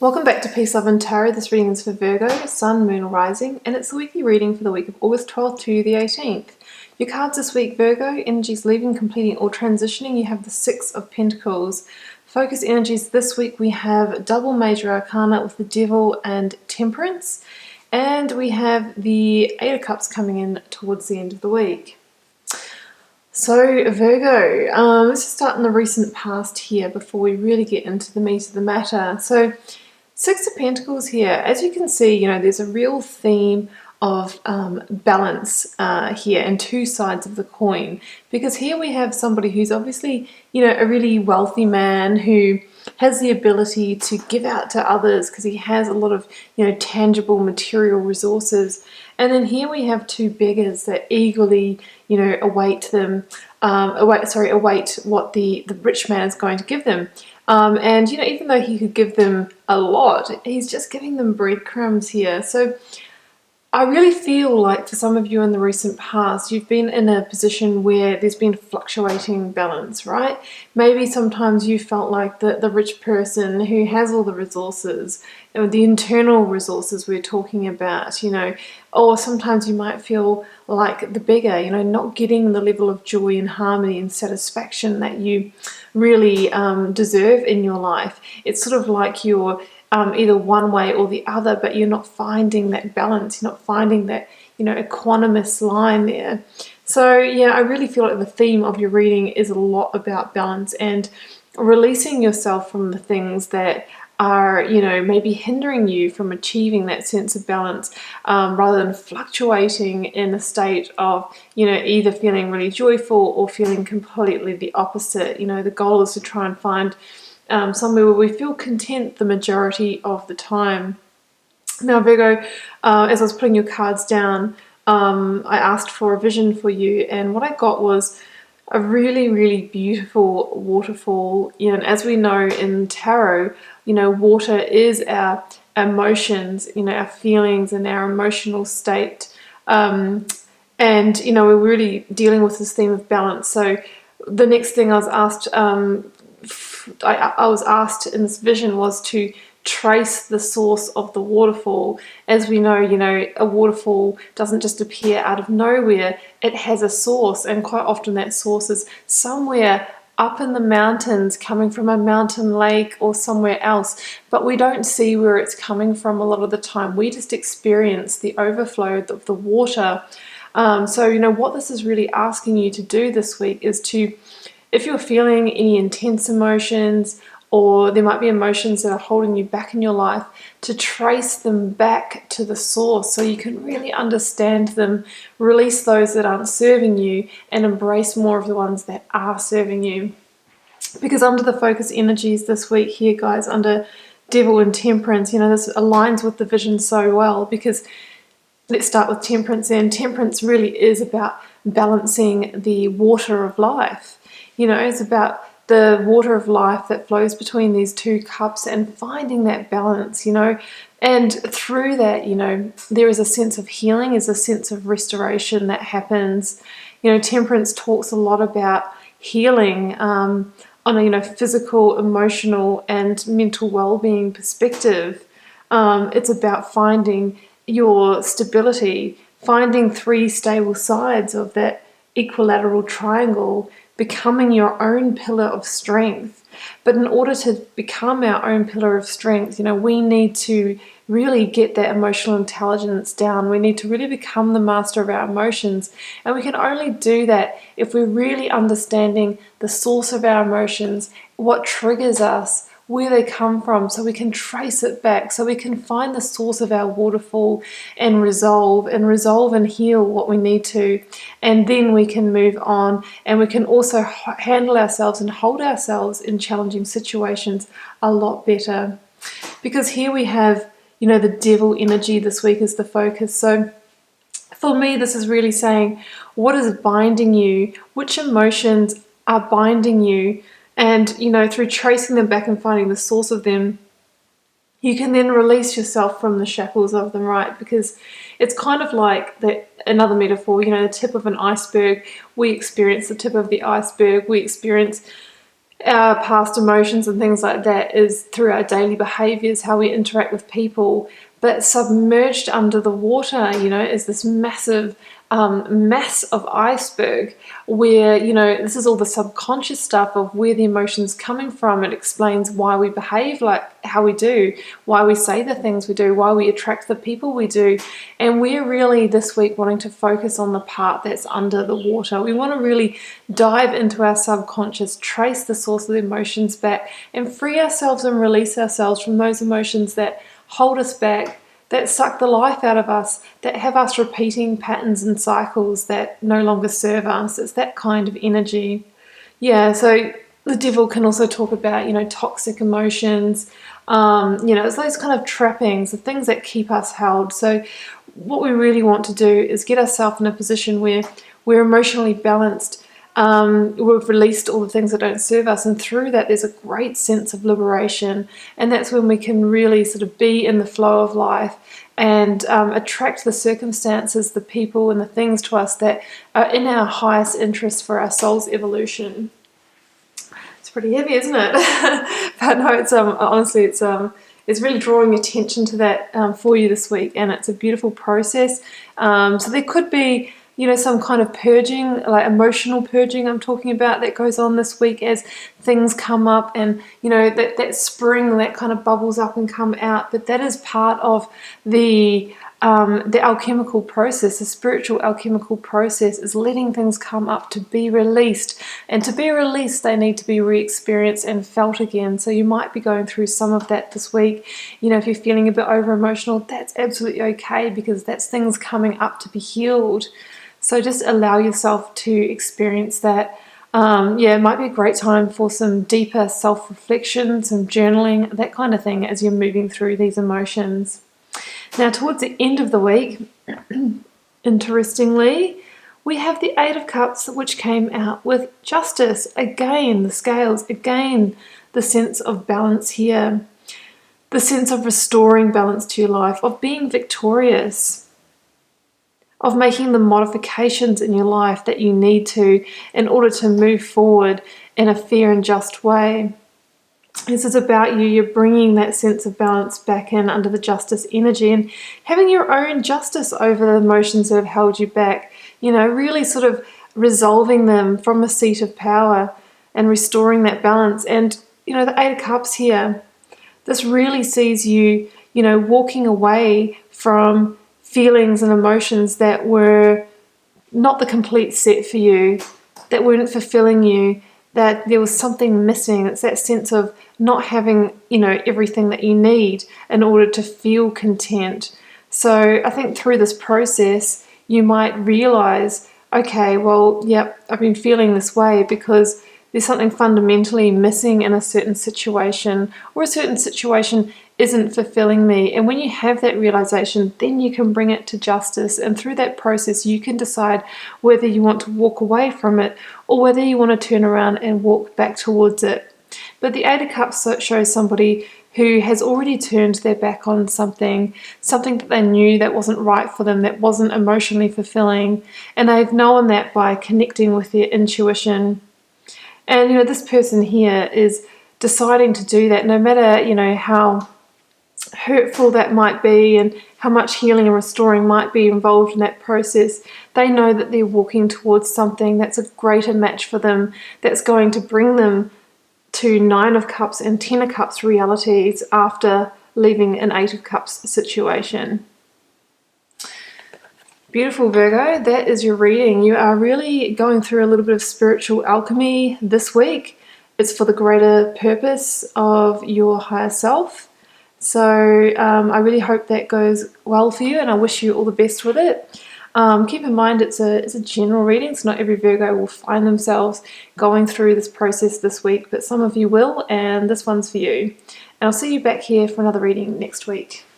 Welcome back to Peace, Love and Tarot. This reading is for Virgo, Sun, Moon, Rising, and it's the weekly reading for the week of August 12th to the 18th. Your cards this week, Virgo, energies leaving, completing, or transitioning. You have the Six of Pentacles. Focus energies this week, we have double major arcana with the Devil and Temperance, and we have the Eight of Cups coming in towards the end of the week. So Virgo, let's just start in the recent past here before we really get into the meat of the matter. So Six of Pentacles here, as you can see, there's a real theme of balance here and two sides of the coin, because here we have somebody who's obviously, a really wealthy man who has the ability to give out to others because he has a lot of, tangible material resources. And then here we have two beggars that eagerly, await what the rich man is going to give them. And even though he could give them a lot, he's just giving them breadcrumbs here. So I really feel like for some of you in the recent past, you've been in a position where there's been fluctuating balance, right? Maybe sometimes you felt like the rich person who has all the resources, the internal resources we're talking about, or sometimes you might feel like the beggar, not getting the level of joy and harmony and satisfaction that you really deserve in your life. It's sort of like you're either one way or the other, but you're not finding that balance, you're not finding that, equanimous line there. So yeah, I really feel like the theme of your reading is a lot about balance and releasing yourself from the things that are, maybe hindering you from achieving that sense of balance, rather than fluctuating in a state of, either feeling really joyful or feeling completely the opposite. The goal is to try and find somewhere where we feel content the majority of the time. Now, Virgo, as I was putting your cards down, I asked for a vision for you, and what I got was a really, really beautiful waterfall. And as we know in tarot, water is our emotions, our feelings and our emotional state. And, we're really dealing with this theme of balance. So the next thing I was asked, in this vision was to trace the source of the waterfall. As we know, a waterfall doesn't just appear out of nowhere. It has a source, and quite often that source is somewhere up in the mountains, coming from a mountain lake or somewhere else, but we don't see where it's coming from a lot of the time. We just experience the overflow of the water. So what this is really asking you to do this week is to, if you're feeling any intense emotions, or there might be emotions that are holding you back in your life, to trace them back to the source so you can really understand them, release those that aren't serving you, and embrace more of the ones that are serving you. Because under the focus energies this week here, guys, under Devil and Temperance, this aligns with the vision so well, because let's start with Temperance. And Temperance really is about balancing the water of life. It's about the water of life that flows between these two cups and finding that balance, and through that, there is a sense of healing, is a sense of restoration that happens. Temperance talks a lot about healing on a, physical, emotional, and mental well-being perspective. It's about finding your stability, finding three stable sides of that equilateral triangle, becoming your own pillar of strength. But in order to become our own pillar of strength, we need to really get that emotional intelligence down. We need to really become the master of our emotions. And we can only do that if we're really understanding the source of our emotions, what triggers us, where they come from, so we can trace it back, so we can find the source of our waterfall and resolve and heal what we need to. And then we can move on, and we can also handle ourselves and hold ourselves in challenging situations a lot better. Because here we have, the devil energy this week is the focus. So for me, this is really saying, what is binding you? Which emotions are binding you? And, through tracing them back and finding the source of them, you can then release yourself from the shackles of them, right? Because it's kind of like another metaphor, the tip of an iceberg. We experience the tip of the iceberg. We experience our past emotions and things like that is through our daily behaviors, how we interact with people. But submerged under the water, is this massive mass of iceberg where, this is all the subconscious stuff of where the emotion's coming from. It explains why we behave like how we do, why we say the things we do, why we attract the people we do. And we're really this week wanting to focus on the part that's under the water. We want to really dive into our subconscious, trace the source of the emotions back, and free ourselves and release ourselves from those emotions that hold us back, that suck the life out of us, that have us repeating patterns and cycles that no longer serve us. It's that kind of energy. Yeah, so the devil can also talk about, toxic emotions. It's those kind of trappings, the things that keep us held. So what we really want to do is get ourselves in a position where we're emotionally balanced. We've released all the things that don't serve us, and through that there's a great sense of liberation, and that's when we can really sort of be in the flow of life and attract the circumstances, the people and the things to us that are in our highest interest for our soul's evolution. It's pretty heavy, isn't it? But no, it's honestly it's really drawing attention to that for you this week, and it's a beautiful process. So there could be some kind of purging, like emotional purging I'm talking about, that goes on this week as things come up, and that spring that kind of bubbles up and come out. But that is part of the alchemical process. The spiritual alchemical process is letting things come up to be released, and to be released they need to be re-experienced and felt again. So you might be going through some of that this week. If you're feeling a bit over emotional, that's absolutely okay, because that's things coming up to be healed. So just allow yourself to experience that. It might be a great time for some deeper self-reflection, some journaling, that kind of thing, as you're moving through these emotions. Now, towards the end of the week, interestingly, we have the Eight of Cups, which came out with justice. Again, the scales. Again, the sense of balance here. The sense of restoring balance to your life, of being victorious, of making the modifications in your life that you need to in order to move forward in a fair and just way. This is about you. You're bringing that sense of balance back in under the justice energy and having your own justice over the emotions that have held you back. Really sort of resolving them from a seat of power and restoring that balance. And, the Eight of Cups here, this really sees you, walking away from feelings and emotions that were not the complete set for you, that weren't fulfilling you, that there was something missing. It's that sense of not having, everything that you need in order to feel content. So I think through this process, you might realize, okay, well, yep, I've been feeling this way because there's something fundamentally missing in a certain situation, or a certain situation isn't fulfilling me. And when you have that realization, then you can bring it to justice. And through that process, you can decide whether you want to walk away from it or whether you want to turn around and walk back towards it. But the Eight of Cups shows somebody who has already turned their back on something that they knew that wasn't right for them, that wasn't emotionally fulfilling. And they've known that by connecting with their intuition. And, this person here is deciding to do that no matter, how hurtful that might be and how much healing and restoring might be involved in that process. They know that they're walking towards something that's a greater match for them, that's going to bring them to Nine of Cups and Ten of Cups realities after leaving an Eight of Cups situation. Beautiful, Virgo. That is your reading. You are really going through a little bit of spiritual alchemy this week. It's for the greater purpose of your higher self. So I really hope that goes well for you, and I wish you all the best with it. Keep in mind it's a general reading, so not every Virgo will find themselves going through this process this week, but some of you will, and this one's for you. And I'll see you back here for another reading next week.